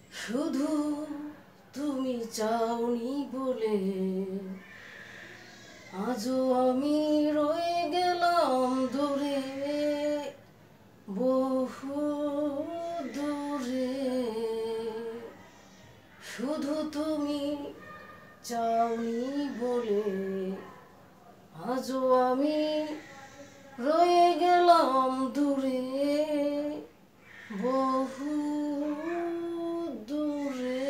শুধু তুমি চাওনি বলে আজও আমি রয়ে গেলাম দূরে, বহু দূরে। শুধু তুমি চাওনি বলে আজও আমি রয়ে গেলাম দূরে, বহু দূরে।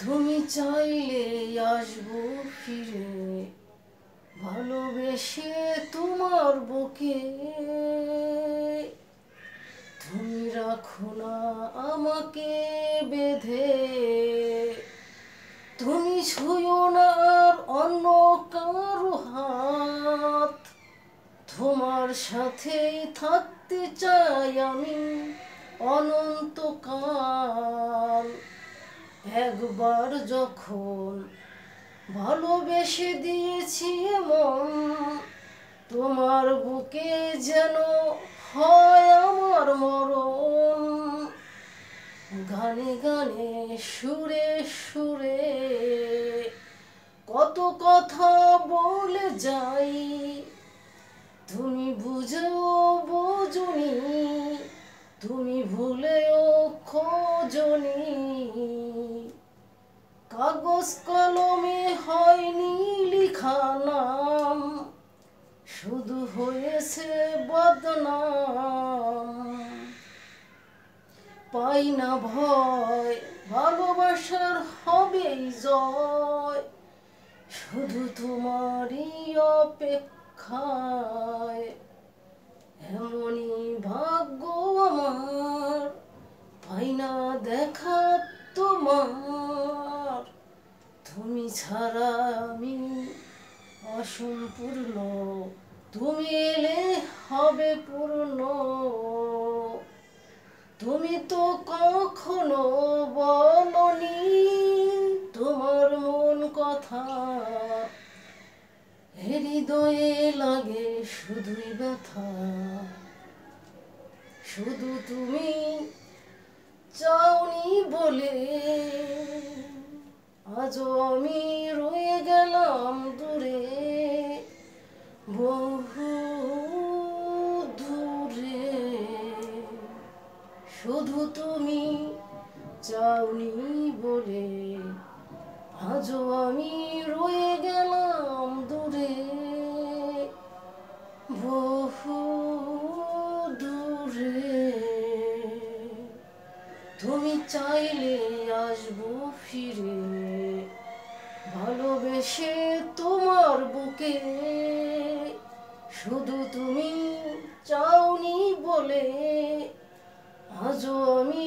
তুমি চাইলে আসবো ফিরে, ভালোবেসে তোমার বুকে। তুমি রাখো না আমাকে বেঁধে, তুমি ছুঁয়ো না আর অন্য কারো হাত। তোমার সাথেই থাকতে চাই আমি অনন্তকাল। একবার যখন ভালোবেসে দিয়েছি মন, তোমার বুকে যেন হয় আমার মরণ। গানে গানে সুরে সুরে কত কথা বলে যাই, তুমি বুঝেও বোঝনি, তুমি ভুলেও খোঁজনি। কাগজ কলমে হয়নি লিখা নাম, শুধু হয়েছে বদনাম। পাই না ভয়, ভালোবাসার হবেই জয়, শুধু তোমারই অপেক্ষায়। এমনই ভাগ্য আমার, পাই না দেখা তোমার। তুমি ছাড়া আমি অসম্পূর্ণ, তুমি এলে হবে পূর্ণ। তুমি তো কখনো বলনি তোমার মন কথা, হৃদয়ে লাগে শুধুই ব্যথা। শুধু তুমি চাওনি বলে আজও আমি রয়ে গেলাম দূরে, বহু দূরে। শুধু তুমি চাওনি বলে আজও আমি রয়ে গেলাম দূরে, বহু দূরে। তুমি চাইলে আসবো ফিরে, ভালোবেসে তোমার বুকে। শুধু তুমি চাওনি বলে আজও আমি